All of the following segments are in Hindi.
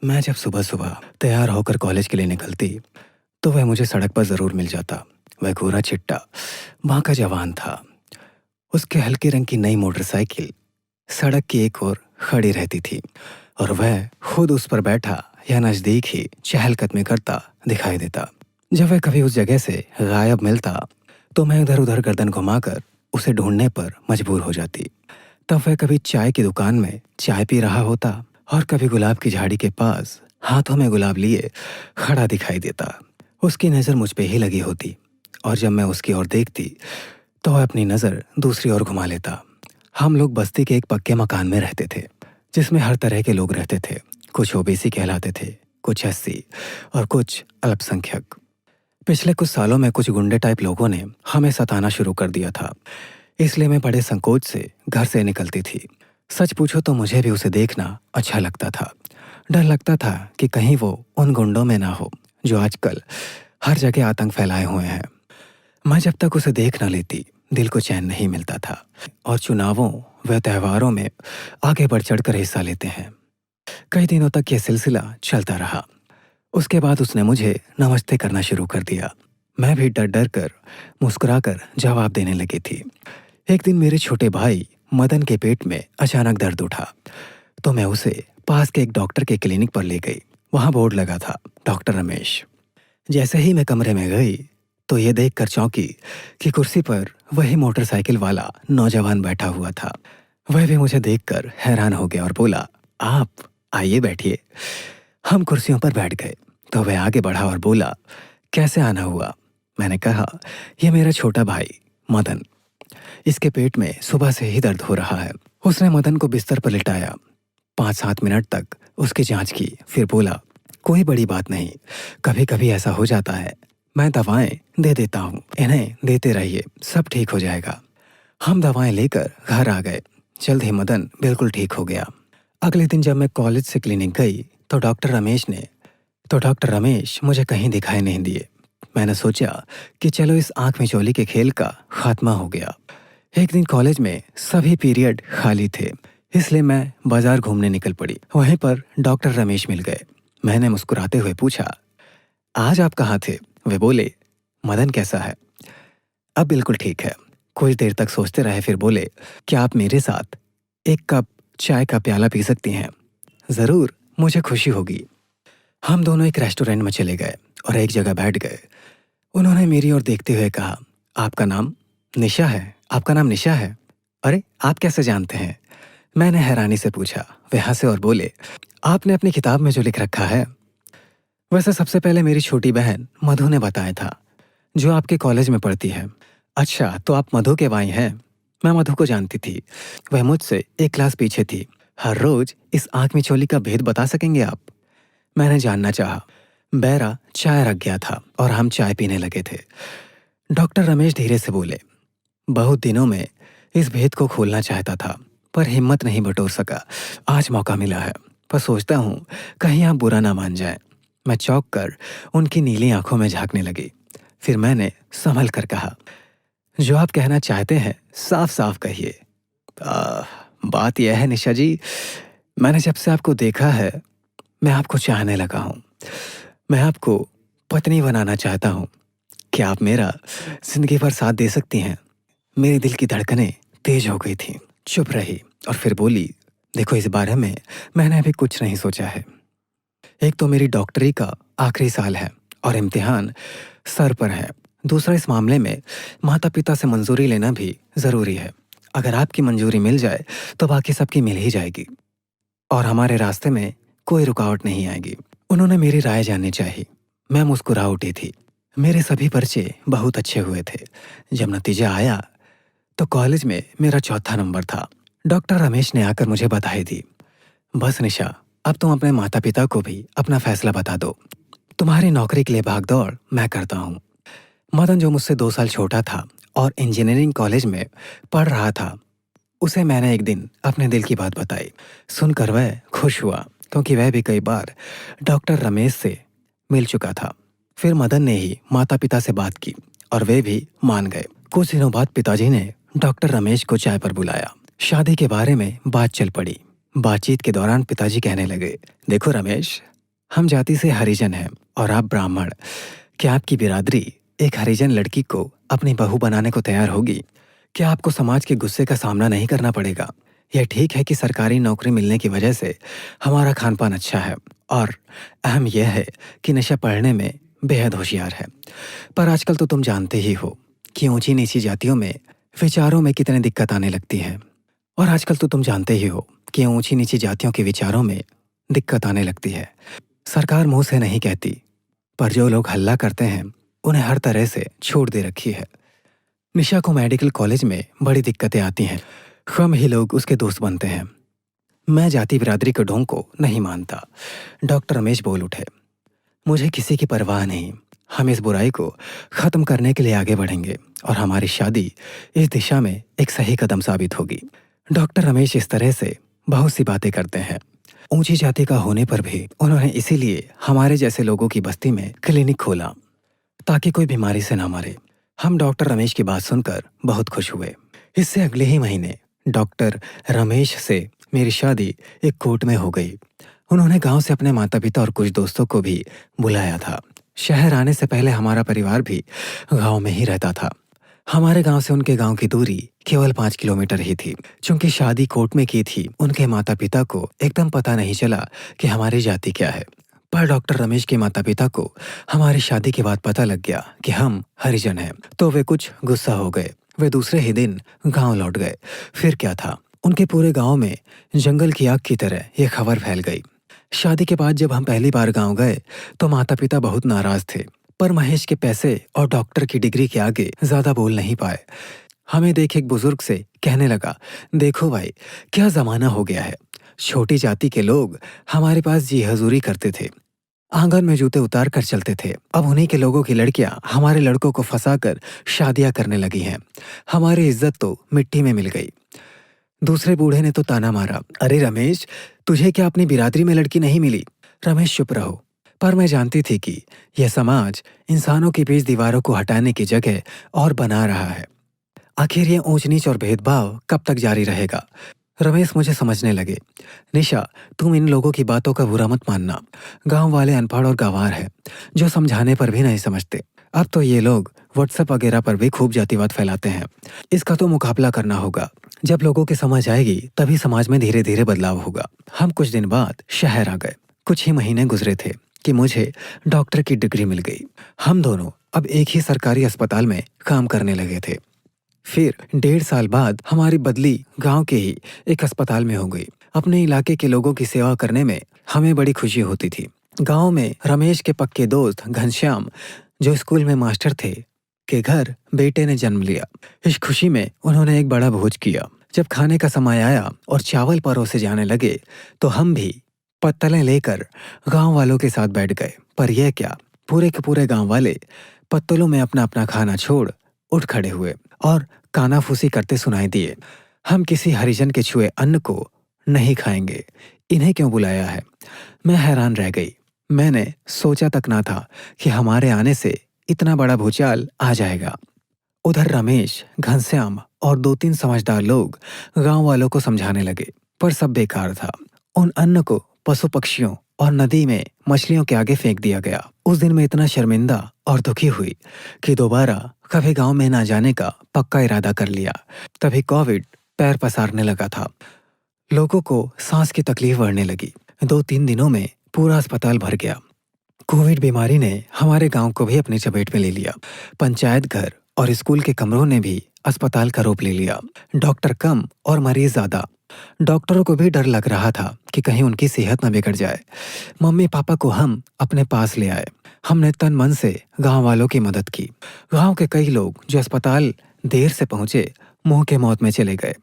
मैं जब सुबह-सुबह तैयार होकर कॉलेज के लिए निकलती, तो वह मुझे सड़क पर ज़रूर मिल जाता। वह गोरा-चिट्टा, बांका जवान था। उसके हल्के रंग की नई मोटरसाइकिल सड़क की एक ओर खड़ी रहती थी और वह खुद उस पर बैठा या नज़दीक ही चहलकदमी करता दिखाई देता। जब वह कभी उस जगह से गायब मिलता, तो मैं इधर-उधर गर्दन घुमाकर उसे ढूंढने पर मजबूर हो जाती। तब वह कभी चाय की दुकान में चाय पी रहा होता और कभी गुलाब की झाड़ी के पास हाथों में गुलाब लिए खड़ा दिखाई देता। उसकी नज़र मुझ पे ही लगी होती और जब मैं उसकी ओर देखती, तो वह अपनी नज़र दूसरी ओर घुमा लेता। हम लोग बस्ती के एक पक्के मकान में रहते थे, जिसमें हर तरह के लोग रहते थे। कुछ ओबीसी कहलाते थे, कुछ एससी और कुछ अल्पसंख्यक। पिछले कुछ सालों में कुछ गुंडे टाइप लोगों ने हमें सताना शुरू कर दिया था, इसलिए मैं बड़े संकोच से घर से निकलती थी। सच पूछो तो मुझे भी उसे देखना अच्छा लगता था। डर लगता था कि कहीं वो उन गुंडों में ना हो जो आजकल हर जगह आतंक फैलाए हुए हैं। मैं जब तक उसे देख न लेती, दिल को चैन नहीं मिलता था। और चुनावों व त्योहारों में आगे बढ़ चढ़कर हिस्सा लेते हैं। कई दिनों तक यह सिलसिला चलता रहा। उसके बाद उसने मुझे नमस्ते करना शुरू कर दिया। मैं भी डर डर कर मुस्कुराकर जवाब देने लगी थी। एक दिन मेरे छोटे भाई मदन के पेट में अचानक दर्द उठा, तो मैं उसे पास के एक डॉक्टर के क्लिनिक पर ले गई। वहां बोर्ड लगा था, डॉक्टर रमेश। जैसे ही मैं कमरे में गई, तो ये देखकर चौंकी कि कुर्सी पर वही मोटरसाइकिल वाला नौजवान बैठा हुआ था। वह भी मुझे देखकर हैरान हो गया और बोला, आप आइए बैठिए। हम कुर्सियों पर बैठ गए, तो वह आगे बढ़ा और बोला, कैसे आना हुआ? मैंने कहा, यह मेरा छोटा भाई मदन, इसके पेट में सुबह से ही दर्द हो रहा है। उसने मदन को बिस्तर पर लिटाया। 5-7 मिनट तक उसकी जांच की, फिर बोला, कोई बड़ी बात नहीं, कभी कभी ऐसा हो जाता है। मैं दवाएं दे देता हूँ, इन्हें देते रहिए, सब ठीक हो जाएगा। हम दवाएं लेकर घर आ गए। जल्द ही मदन बिल्कुल ठीक हो गया। अगले दिन जब मैं कॉलेज से क्लिनिक गई, तो डॉक्टर रमेश मुझे कहीं दिखाई नहीं दिए। मैंने सोचा कि चलो इस आंख मिचौली के खेल का खात्मा हो गया। एक दिन कॉलेज में सभी पीरियड खाली थे, इसलिए मैं बाजार घूमने निकल पड़ी। वहीं पर डॉक्टर रमेश मिल गए। मैंने मुस्कुराते हुए पूछा, आज आप कहाँ थे? वे बोले, मदन कैसा है? अब बिल्कुल ठीक है। कुछ देर तक सोचते रहे, फिर बोले, क्या आप मेरे साथ एक कप चाय का प्याला पी सकती हैं? जरूर, मुझे खुशी होगी। हम दोनों एक रेस्टोरेंट में चले गए और एक जगह बैठ गए। उन्होंने मेरी ओर देखते हुए कहा, आपका नाम निशा है? आपका नाम निशा है? अरे, आप कैसे जानते हैं? मैंने हैरानी से पूछा। वे हंसे और बोले, आपने अपनी किताब में जो लिख रखा है। वैसे सबसे पहले मेरी छोटी बहन मधु ने बताया था, जो आपके कॉलेज में पढ़ती है। अच्छा, तो आप मधु के भाई हैं? मैं मधु को जानती थी। वह मुझसे एक क्लास पीछे थी। हर रोज इस आंख मिचौली का भेद बता सकेंगे आप? मैंने जानना चाहा। बैरा चाय रख गया था और हम चाय पीने लगे थे। डॉक्टर रमेश धीरे से बोले, बहुत दिनों में इस भेद को खोलना चाहता था, पर हिम्मत नहीं बटोर सका। आज मौका मिला है, पर सोचता हूँ कहीं आप बुरा ना मान जाएं। मैं चौंक कर उनकी नीली आंखों में झांकने लगी। फिर मैंने संभल कर कहा, जो आप कहना चाहते हैं साफ साफ कहिए। बात यह है निशा जी, मैंने जब से आपको देखा है, मैं आपको चाहने लगा हूँ। मैं आपको पत्नी बनाना चाहता हूँ। क्या आप मेरा जिंदगी भर साथ दे सकती हैं? मेरे दिल की धड़कनें तेज हो गई थी। चुप रही और फिर बोली, देखो, इस बारे में मैंने अभी कुछ नहीं सोचा है। एक तो मेरी डॉक्टरी का आखिरी साल है और इम्तिहान सर पर है। दूसरा, इस मामले में माता पिता से मंजूरी लेना भी जरूरी है। अगर आपकी मंजूरी मिल जाए तो बाकी सबकी मिल ही जाएगी और हमारे रास्ते में कोई रुकावट नहीं आएगी। उन्होंने मेरी राय जाननी चाहिए। मैं मुस्कुरा उठी थी। मेरे सभी पर्चे बहुत अच्छे हुए थे। जब नतीजा आया, तो कॉलेज में मेरा चौथा नंबर था। डॉक्टर रमेश ने आकर मुझे बधाई दी। बस निशा, अब तुम अपने माता पिता को भी अपना फैसला बता दो। तुम्हारी नौकरी के लिए भागदौड़ मैं करता हूँ। मदन, जो मुझसे 2 साल छोटा था और इंजीनियरिंग कॉलेज में पढ़ रहा था, उसे मैंने एक दिन अपने दिल की बात बताई। सुनकर वह खुश हुआ, क्योंकि वह भी कई बार डॉक्टर रमेश से मिल चुका था। फिर मदन ने ही माता पिता से बात की और वे भी मान गए। कुछ दिनों बाद पिताजी ने डॉक्टर रमेश को चाय पर बुलाया। शादी के बारे में बात चल पड़ी। बातचीत के दौरान पिताजी कहने लगे, देखो रमेश, हम जाति से हरिजन हैं और आप ब्राह्मण। क्या आपकी बिरादरी एक हरिजन लड़की को अपनी बहू बनाने को तैयार होगी? क्या आपको समाज के गुस्से का सामना नहीं करना पड़ेगा? यह ठीक है कि सरकारी नौकरी मिलने की वजह से हमारा खान पान अच्छा है और अहम यह है कि नशा पढ़ने में बेहद होशियार है। पर आजकल तो तुम जानते ही हो कि ऊंची नीची जातियों में विचारों में कितनी दिक्कत आने लगती है। और आजकल तो तुम जानते ही हो कि ऊंची नीची जातियों के विचारों में दिक्कत आने लगती है। सरकार मुंह से नहीं कहती, पर जो लोग हल्ला करते हैं उन्हें हर तरह से छूट दे रखी है। निशा को मेडिकल कॉलेज में बड़ी दिक्कतें आती हैं, कम ही लोग उसके दोस्त बनते हैं। मैं जाति बिरादरी के ढोंग को नहीं मानता। डॉक्टर रमेश बोल उठे, मुझे किसी की परवाह नहीं। हम इस बुराई को खत्म करने के लिए आगे बढ़ेंगे और हमारी शादी इस दिशा में एक सही कदम साबित होगी। डॉक्टर रमेश इस तरह से बहुत सी बातें करते हैं। ऊंची जाति का होने पर भी उन्होंने इसीलिए हमारे जैसे लोगों की बस्ती में क्लिनिक खोला ताकि कोई बीमारी से ना मरे। हम डॉक्टर रमेश की बात सुनकर बहुत खुश हुए। इससे अगले ही महीने डॉक्टर रमेश से मेरी शादी एक कोर्ट में हो गई। उन्होंने गांव से अपने माता पिता और कुछ दोस्तों को भी बुलाया था। शहर आने से पहले हमारा परिवार भी गांव में ही रहता था। हमारे गांव से उनके गांव की दूरी केवल 5 किलोमीटर ही थी। चूंकि शादी कोर्ट में की थी, उनके माता पिता को एकदम पता नहीं चला कि हमारी जाति क्या है। पर डॉक्टर रमेश के माता पिता को हमारी शादी के बाद पता लग गया कि हम हरिजन हैं, तो वे कुछ गुस्सा हो गए। वे दूसरे ही दिन गांव लौट गए। फिर क्या था, उनके पूरे गांव में जंगल की आग की तरह यह खबर फैल गई। शादी के बाद जब हम पहली बार गांव गए तो माता पिता बहुत नाराज थे, पर महेश के पैसे और डॉक्टर की डिग्री के आगे ज्यादा बोल नहीं पाए। हमें देख एक बुजुर्ग से कहने लगा, देखो भाई, क्या जमाना हो गया है। छोटी जाति के लोग हमारे पास जी हजूरी करते थे, आंगन में जूते उतार कर चलते थे। अब उन्हीं के लोगों की लड़कियां हमारे लड़कों को फंसाकर शादियां करने लगी हैं। हमारी इज्जत तो मिट्टी में मिल गई। दूसरे बूढ़े ने तो ताना मारा, अरे रमेश, तुझे क्या अपनी बिरादरी में लड़की नहीं मिली? रमेश, चुप रहो। पर मैं जानती थी कि यह समाज इंसानों के बीच दीवारों को हटाने की जगह और बना रहा है। आखिर ये ऊंच नीच और भेदभाव कब तक जारी रहेगा? रमेश मुझे समझने लगे। निशा, तुम इन लोगों की बातों का बुरा मत मानना। गांव वाले अनपढ़ और गंवार हैं, जो समझाने पर भी नहीं समझते। अब तो ये लोग व्हाट्सएप वगैरह पर भी खूब जातिवाद फैलाते हैं। इसका तो मुकाबला करना होगा। जब लोगों की समझ आएगी तभी समाज में धीरे धीरे बदलाव होगा। हम कुछ दिन बाद शहर आ गए। कुछ ही महीने गुजरे थे कि मुझे डॉक्टर की डिग्री मिल गई। हम दोनों अब एक ही सरकारी अस्पताल में काम करने लगे थे। फिर 1.5 साल बाद हमारी बदली गांव के ही एक अस्पताल में हो गई। अपने इलाके के लोगों की सेवा करने में हमें बड़ी खुशी होती थी। गांव में रमेश के पक्के दोस्त घनश्याम, जो स्कूल में मास्टर थे, के घर बेटे ने जन्म लिया। इस खुशी में उन्होंने एक बड़ा भोज किया। जब खाने का समय आया और चावल परोसे जाने लगे तो हम भी पत्तलें लेकर गांव वालों के साथ बैठ गए। पर यह क्या, पूरे के पूरे गांव वाले पत्तलों में अपना अपना खाना छोड़ उठ खड़े हुए और कानाफूसी करते सुनाई दिए, हम किसी हरिजन के छुए अन्न को नहीं खाएंगे। इन्हें क्यों बुलाया है? मैं हैरान रह गई। मैंने सोचा तक ना था कि हमारे आने से इतना बड़ा भूचाल आ जाएगा। उधर रमेश, घनश्याम और 2-3 समझदार लोग गांव वालों को समझाने लगे, पर सब बेकार था। उन अन्न को पशु पक्षियों और नदी में मछलियों के आगे फेंक दिया गया। उस दिन मैं इतना शर्मिंदा और दुखी हुई कि दोबारा कभी गांव में ना जाने का पक्का इरादा कर लिया। तभी कोविड पैर पसारने लगा था। लोगों को सांस की तकलीफ बढ़ने लगी। 2-3 दिनों में पूरा अस्पताल भर गया। कोविड बीमारी ने हमारे गांव को भी अपनी चपेट में ले लिया। पंचायत घर और स्कूल के कमरों ने भी अस्पताल का रूप ले लिया। डॉक्टर कम और मरीज ज्यादा। डॉक्टरों को भी डर लग रहा था कि कहीं उनकी सेहत न बिगड़ जाए। मम्मी पापा को हम अपने पास ले आए। हमने तन मन से गांव वालों की मदद की। गांव के कई लोग जो अस्पताल देर से पहुंचे, मुंह के मौत में चले गए।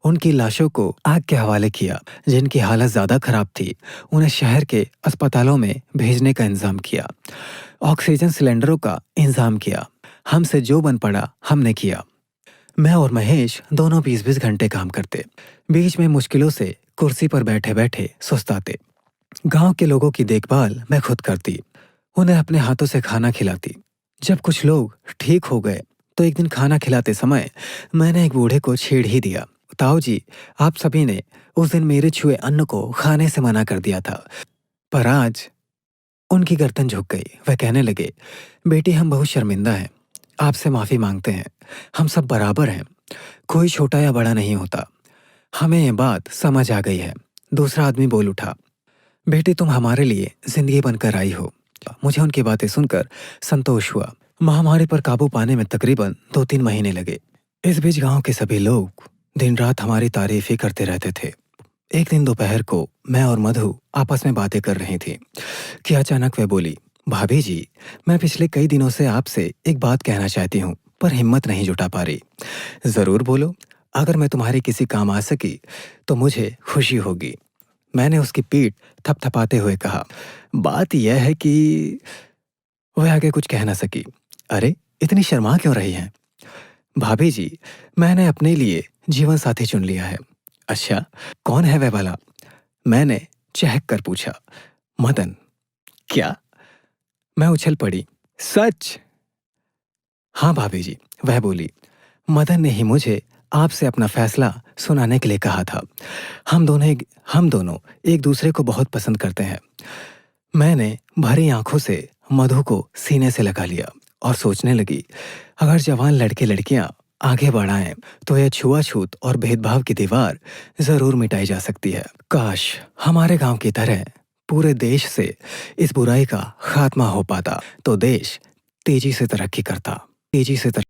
उनकी लाशों को आग के हवाले किया। जिनकी हालत ज्यादा खराब थी, उन्हें शहर के अस्पतालों में भेजने का इंतजाम किया। ऑक्सीजन सिलेंडरों का इंतजाम किया। हमसे जो बन पड़ा हमने किया। मैं और महेश दोनों 20-20 घंटे काम करते। बीच में मुश्किलों से कुर्सी पर बैठे बैठे सुस्ताते। गांव के लोगों की देखभाल मैं खुद करती, उन्हें अपने हाथों से खाना खिलाती। जब कुछ लोग ठीक हो गए तो एक दिन खाना खिलाते समय मैंने एक बूढ़े को छेड़ ही दिया। ताऊ जी, आप सभी ने उस दिन मेरे छुए अन्न को खाने से मना कर दिया था, पर आज उनकी गर्दन झुक गई। वह कहने लगे, बेटी हम बहुत शर्मिंदा हैं, आपसे माफ़ी मांगते हैं। हम सब बराबर हैं, कोई छोटा या बड़ा नहीं होता। हमें ये बात समझ आ गई है। दूसरा आदमी बोल उठा, बेटी तुम हमारे लिए जिंदगी बनकर आई हो। मुझे उनकी बातें सुनकर संतोष हुआ। महामारी पर काबू पाने में तकरीबन 2-3 महीने लगे। इस बीच गांव के सभी लोग दिन रात हमारी तारीफ ही करते रहते थे। एक दिन दोपहर को मैं और मधु आपस में बातें कर रही थी कि अचानक वह बोली, भाभी जी, मैं पिछले कई दिनों से आपसे एक बात कहना चाहती हूँ, पर हिम्मत नहीं जुटा पा रही। जरूर बोलो, अगर मैं तुम्हारे किसी काम आ सकी तो मुझे खुशी होगी। मैंने उसकी पीठ थपथपाते हुए कहा, बात यह है कि वह आगे कुछ कह न सकी। अरे, इतनी शर्मा क्यों रही हैं? भाभी जी, मैंने अपने लिए जीवन साथी चुन लिया है। अच्छा, कौन है वह भला? मैंने चहक कर पूछा। मदन। क्या? मैं उछल पड़ी। सच? हाँ भाभी जी, वह बोली। मदन ने ही मुझे आपसे अपना फैसला सुनाने के लिए कहा था। हम दोनों एक दूसरे को बहुत पसंद करते हैं। मैंने भरी आंखों से मधु को सीने से लगा लिया और सोचने लगी, अगर जवान लड़के लड़कियां आगे बढ़ाएं तो यह छुआछूत और भेदभाव की दीवार जरूर मिटाई जा सकती है। काश हमारे गांव की तरह पूरे देश से इस बुराई का खात्मा हो पाता तो देश तेजी से तरक्की करता।